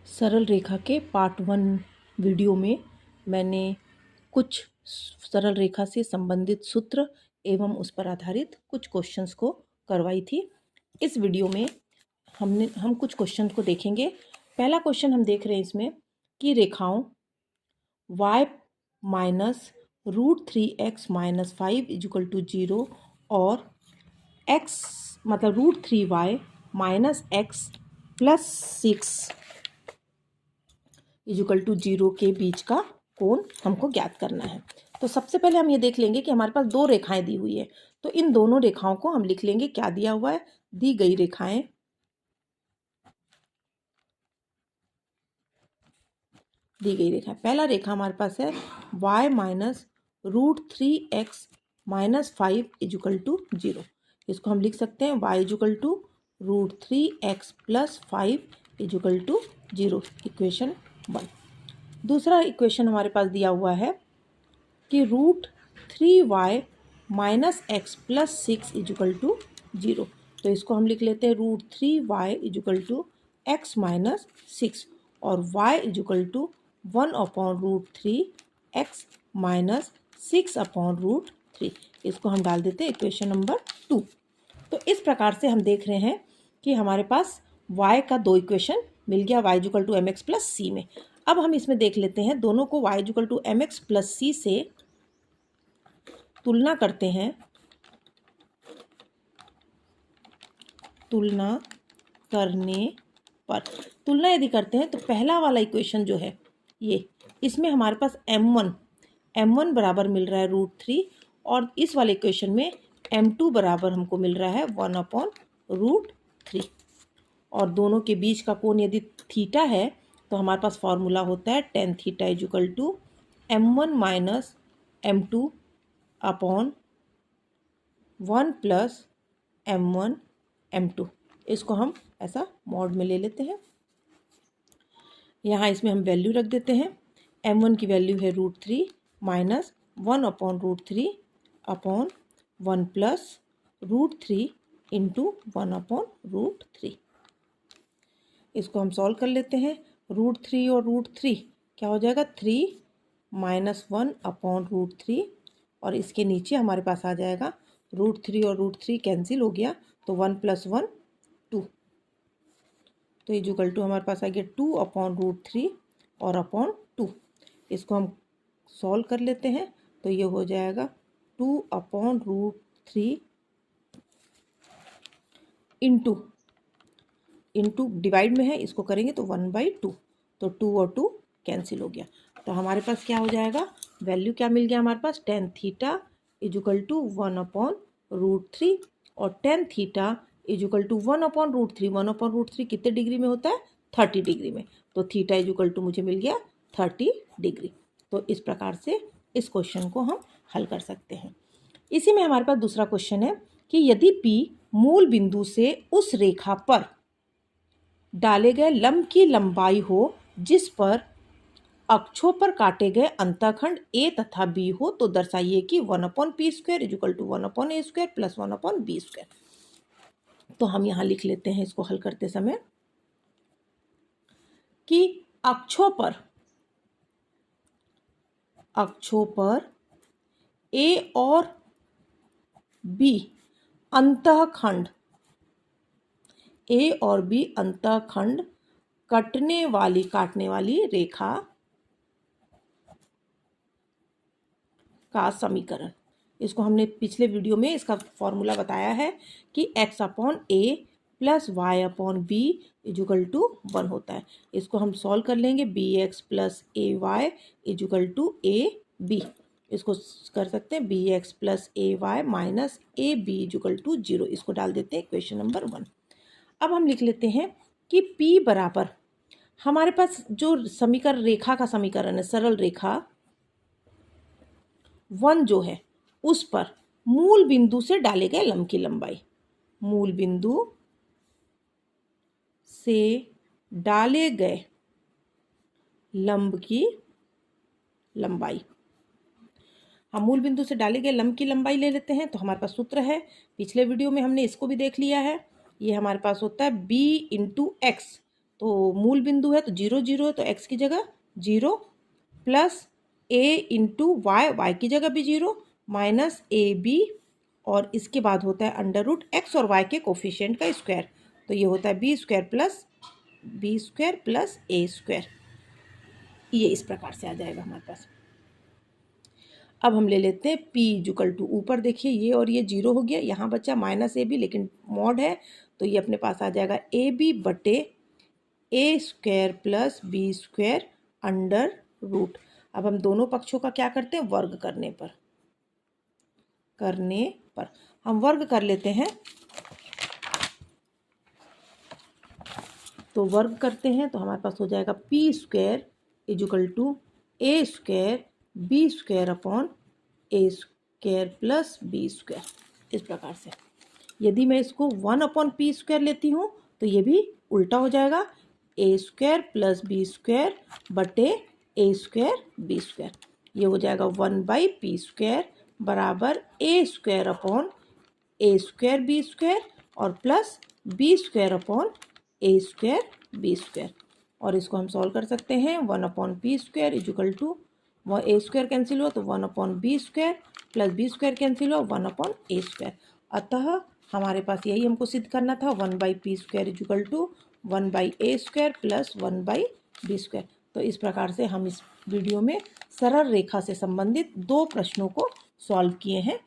सरल रेखा के part 1 video में मैंने कुछ सरल रेखा से संबंधित सूत्र एवं उस पर आधारित कुछ क्वेश्चंस को करवाई थी। इस वीडियो में हम कुछ क्वेश्चन को देखेंगे। पहला क्वेश्चन हम देख रहे हैं इसमें कि रेखाओं y minus √3x minus 5 equal to 0 और x मतलब √3y minus x plus 6 equal to 0 के बीच का कोण हमको ज्ञात करना है। तो सबसे पहले हम ये देख लेंगे कि हमारे पास दो रेखाएं दी हुई है, तो इन दोनों रेखाओं को हम लिख लेंगे। क्या दिया हुआ है? दी गई रेखाएं पहला रेखा हमारे पास है y minus √3x minus 5 equal to 0। इसको हम लिख सकते हैं y equal to √3x plus 5 equal to 0, equation 1। दूसरा इक्वेशन हमारे पास दिया हुआ है कि √3y minus x plus 6 equal to 0। तो इसको हम लिख लेते हैं √3y equal to x minus 6 और y equal to 1/√3x minus 6/√3। इसको हम डाल देते हैं इक्वेशन नंबर 2। तो इस प्रकार से हम देख रहे हैं कि हमारे पास y का दो इक्वेशन मिल गया, y equal to mx plus c में। अब हम इसमें देख लेते हैं, दोनों को y equal to mx plus c से तुलना करते हैं। तुलना करने पर तुलना यदि करते हैं तो पहला वाला इक्वेशन जो है ये, इसमें हमारे पास m1 बराबर मिल रहा है √3 और इस वाले इक्वेशन में m2 बराबर हमको मिल रहा है 1/√3। और दोनों के बीच का कोण यदि थीटा है तो हमारे पास फॉर्मूला होता है tan theta equal to m1 minus m2 upon 1 plus m1 m2। इसको हम ऐसा मॉड में ले लेते हैं। यहाँ इसमें हम वैल्यू रख देते हैं। m1 की वैल्यू है √3 माइनस 1/√3 अपॉन 1 प्लस √3 इंटू 1/√3। इसको हम सॉल्व कर लेते हैं। √3 और √3 क्या हो जाएगा? 3 माइनस 1/√3 और इसके नीचे हमारे पास आ जाएगा √3 और √3 कैंसिल हो गया तो 1 प्लस 1 2। तो इक्वल टू हमारे पास आ गया 2/√3 और अपॉन 2। इसको हम सॉल्व कर लेते हैं तो ये हो जाएगा 2/√3 इंटू डिवाइड में है, इसको करेंगे तो 1/2। तो 2 और 2 कैंसिल हो गया। तो हमारे पास क्या हो जाएगा? वैल्यू क्या मिल गया हमारे पास? tan थीटा इक्वल टू 1/√3 और tan थीटा इक्वल टू 1/√3। 1/√3 कितने डिग्री में होता है? 30 डिग्री में। तो थीटा इक्वल टू मुझे मिल गया 30 डिग्री। तो इस प्रकार से इस क्वेश्चन को हम हल कर सकते हैं। इसी में हमारे पास दूसरा क्वेश्चन है कि यदि P मूल बिंदु से उस रेखा पर डाले गए लंब की लंबाई हो जिस पर अक्षों पर काटे गए अंतःखंड A तथा B हो, तो दर्शाइए कि 1/p² equal to 1/a² plus 1/b²। तो हम यहाँ लिख लेते हैं इसको हल करते समय कि अक्षों पर A और B अंतःखंड काटने वाली रेखा का समीकरण। इसको हमने पिछले वीडियो में इसका फॉर्मूला बताया है कि x/a plus y/b equal to 1 होता है। इसको हम सॉल्व कर लेंगे। bx plus ay equal to ab। इसको कर सकते हैं bx plus ay minus ab equal to 0। इसको डाल देते हैं इक्वेशन नंबर 1। अब हम लिख लेते हैं कि P बराबर हमारे पास जो समीकरण रेखा का समीकरण है, सरल रेखा 1 जो है उस पर मूल बिंदु से डाले गए लंब की लंबाई, मूल बिंदु से डाले गए लंब की लंबाई। हम मूल बिंदु से डाले गए लंब की लंबाई ले लेते हैं। तो हमारे पास सूत्र है, पिछले वीडियो में हमने इसको भी देख लिया है। ये हमारे पास होता है b इंटू एक्स। तो मूल बिंदु है तो 0 0 है, तो x की जगह 0 प्लस a इंटू वाई की जगह भी 0 माइनस ए बी, और इसके बाद होता है अंडर रूट एक्स और वाई के कोफिशिएंट का स्क्वायर, तो ये होता है बी स्क्वायर प्लस ए स्क्वायर। ये इस प्रकार से आ जाएगा हमारे पास। अब हम ले लेते हैं p इक्वल टू, ऊपर देखिए ये और ये 0 हो गया, यहाँ बचा माइनस ए बी, लेकिन मॉड है तो ये अपने पास आ जाएगा ए बी बटे a square plus b square under root. अब हम दोनों पक्षों का क्या करते हैं, वर्ग करने पर हम वर्ग कर लेते हैं। तो वर्ग करते हैं तो हमारे पास हो जाएगा p square equal to a square b square upon a square plus b square, इस प्रकार से। यदि मैं इसको 1 अपॉन पी स्क्वायर लेती हूँ तो ये भी उल्टा हो जाएगा, ए स्क्वायर प्लस बी स्क्वायर बटे ए स्क्वायर बी स्क्वायर। ये हो जाएगा 1 बाई पी स्क्वायर बराबर a square upon a square b square और plus b square upon a square b square. और इसको हम सॉल्व कर सकते हैं, 1 upon p square equal to a square cancel हुआ तो 1 upon b square plus b square cancel हुआ 1 अपॉन ए स्क्वायर। अतः हमारे पास यही हमको सिद्ध करना था, 1 by p square equal to 1 by a square plus 1 by b square. तो इस प्रकार से हम इस वीडियो में सरल रेखा से संबंधित 2 प्रश्नों को सॉल्व किए हैं।